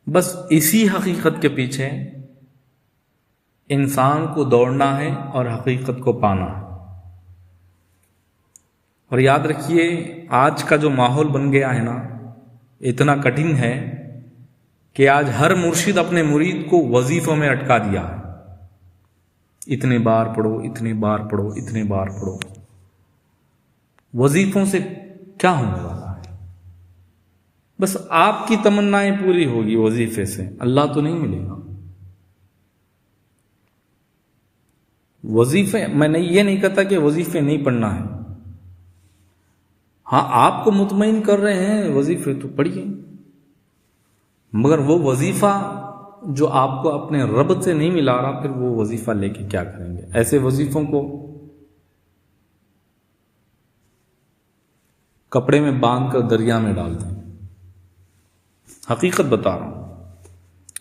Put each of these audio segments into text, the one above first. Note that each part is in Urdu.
بس اسی حقیقت کے پیچھے انسان کو دوڑنا ہے اور حقیقت کو پانا ہے۔ اور یاد رکھیے آج کا جو ماحول بن گیا ہے نا، اتنا کٹھن ہے کہ آج ہر مرشد اپنے مرید کو وظیفوں میں اٹکا دیا ہے۔ اتنے بار پڑھو، اتنے بار پڑھو، اتنے بار پڑھو۔ وظیفوں سے کیا ہونے والا ہے؟ بس آپ کی تمنائیں پوری ہوگی وظیفے سے، اللہ تو نہیں ملے گا۔ وظیفے، میں یہ نہیں کہتا کہ وظیفے نہیں پڑھنا ہے، ہاں آپ کو مطمئن کر رہے ہیں وظیفے تو پڑھیے، مگر وہ وظیفہ جو آپ کو اپنے رب سے نہیں ملا رہا، پھر وہ وظیفہ لے کے کیا کریں گے؟ ایسے وظیفوں کو کپڑے میں باندھ کر دریا میں ڈال دیں۔ حقیقت بتا رہا ہوں،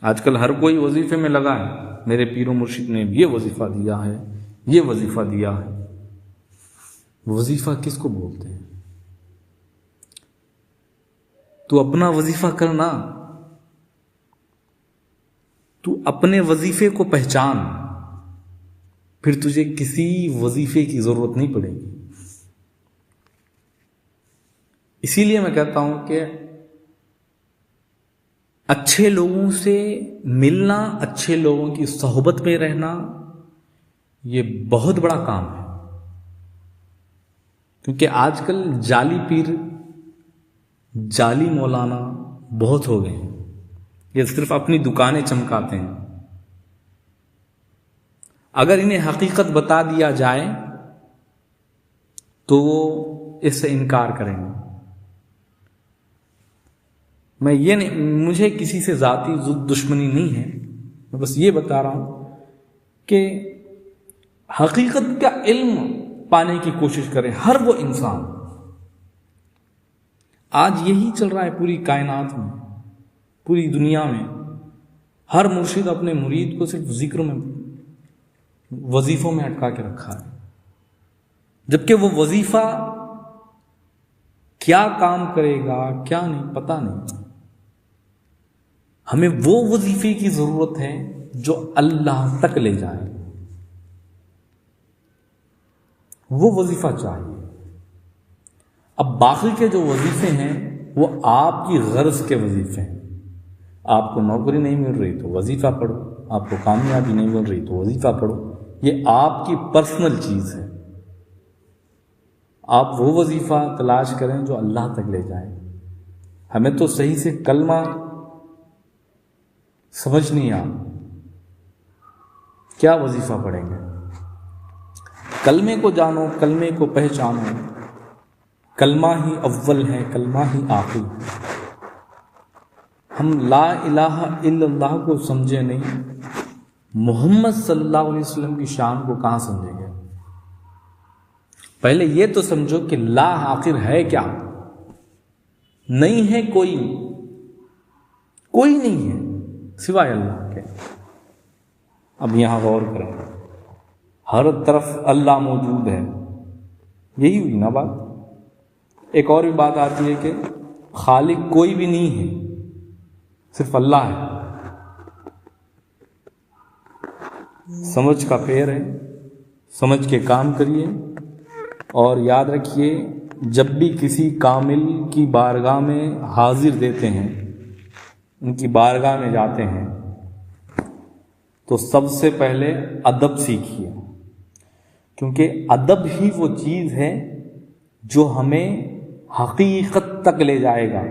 آج کل ہر کوئی وظیفے میں لگا ہے، میرے پیر و مرشد نے یہ وظیفہ دیا ہے، یہ وظیفہ دیا ہے۔ وظیفہ کس کو بولتے ہیں؟ تو اپنا وظیفہ کرنا، تو اپنے وظیفے کو پہچان، پھر تجھے کسی وظیفے کی ضرورت نہیں پڑے گی۔ اسی لیے میں کہتا ہوں کہ اچھے لوگوں سے ملنا، اچھے لوگوں کی صحبت میں رہنا، یہ بہت بڑا کام ہے، کیونکہ آج کل جعلی پیر، جعلی مولانا بہت ہو گئے ہیں، یہ صرف اپنی دکانیں چمکاتے ہیں۔ اگر انہیں حقیقت بتا دیا جائے تو وہ اس سے انکار کریں گے۔ میں یہ نہیں، مجھے کسی سے ذاتی دشمنی نہیں ہے، میں بس یہ بتا رہا ہوں کہ حقیقت کا علم پانے کی کوشش کریں ہر وہ انسان۔ آج یہی چل رہا ہے پوری کائنات میں، پوری دنیا میں، ہر مرشد اپنے مرید کو صرف ذکر میں، وظیفوں میں اٹکا کے رکھا ہے، جبکہ وہ وظیفہ کیا کام کرے گا کیا نہیں پتہ نہیں۔ ہمیں وہ وظیفے کی ضرورت ہے جو اللہ تک لے جائے، وہ وظیفہ چاہیے۔ اب باقی کے جو وظیفے ہیں وہ آپ کی غرض کے وظیفے ہیں۔ آپ کو نوکری نہیں مل رہی تو وظیفہ پڑھو، آپ کو کامیابی نہیں مل رہی تو وظیفہ پڑھو، یہ آپ کی پرسنل چیز ہے۔ آپ وہ وظیفہ تلاش کریں جو اللہ تک لے جائے۔ ہمیں تو صحیح سے کلمہ سمجھ نہیں آ، کیا وظیفہ پڑھیں گے؟ کلمے کو جانو، کلمے کو پہچانو، کلمہ ہی اول ہے، کلمہ ہی آخر۔ ہم لا الہ الا اللہ کو سمجھے نہیں، محمد صلی اللہ علیہ وسلم کی شان کو کہاں سمجھیں گے؟ پہلے یہ تو سمجھو کہ لا آخر ہے کیا؟ نہیں ہے، کوئی نہیں ہے سوائے اللہ کے۔ اب یہاں غور کریں، ہر طرف اللہ موجود ہے، یہی ہوئی نا بات۔ ایک اور بھی بات آتی ہے کہ خالق کوئی بھی نہیں ہے، صرف اللہ ہے۔ سمجھ کا پیر ہے، سمجھ کے کام کریے، اور یاد رکھیے جب بھی کسی کامل کی بارگاہ میں حاضر دیتے ہیں، ان کی بارگاہ میں جاتے ہیں، تو سب سے پہلے ادب سیکھیے، کیونکہ ادب ہی وہ چیز ہے جو ہمیں حقیقت تک لے جائے گا۔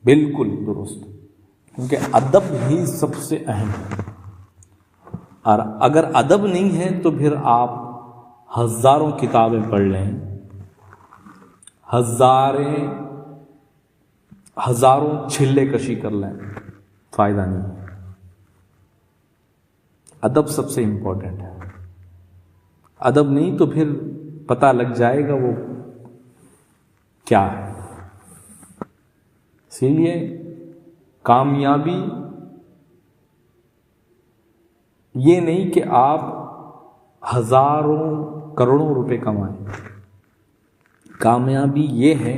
بالکل درست، کیونکہ ادب ہی سب سے اہم ہے، اور اگر ادب نہیں ہے تو پھر آپ ہزاروں کتابیں پڑھ لیں، ہزاروں چھلے کشی کر لیں، فائدہ نہیں۔ ادب سب سے امپورٹنٹ ہے، ادب نہیں تو پھر پتہ لگ جائے گا وہ کیا ہے۔ اسی لیے کامیابی یہ نہیں کہ آپ ہزاروں کروڑوں روپے کمائیں، کامیابی یہ ہے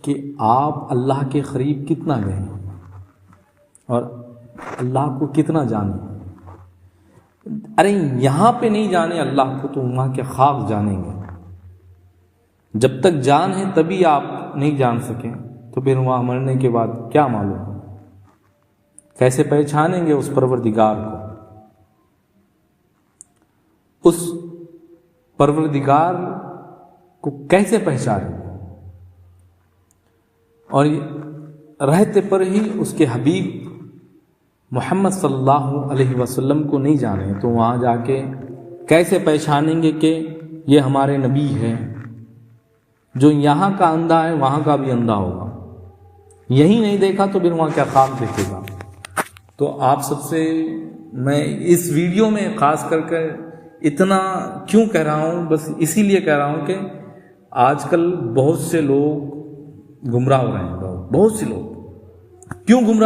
کہ آپ اللہ کے قریب کتنا گئے ہیں۔ اور اللہ کو کتنا جانے. ارے یہاں پہ نہیں جانے اللہ کو تو وہاں کے خاک جانیں گے. جب تک جان ہے تبھی آپ نہیں جان سکیں تو پھر وہاں مرنے کے بعد کیا معلوم؟ کیسے پہچانیں گے اس پروردگار کو؟ اس پروردگار کو کیسے پہچانیں گے؟ اور رہتے پر ہی اس کے حبیب محمد صلی اللہ علیہ وسلم کو نہیں جانے تو وہاں جا کے کیسے پہچانیں گے کہ یہ ہمارے نبی ہے؟ جو یہاں کا اندھا ہے وہاں کا بھی اندھا ہوگا. یہی نہیں دیکھا تو پھر وہاں کیا خواب دیکھے گا؟ تو آپ سب سے میں اس ویڈیو میں خاص کر کے اتنا کیوں کہہ رہا ہوں؟ بس اسی لیے کہہ رہا ہوں کہ آج کل بہت سے لوگ گمراہ ہو رہے ہیں. بہت سے لوگ کیوں گمراہ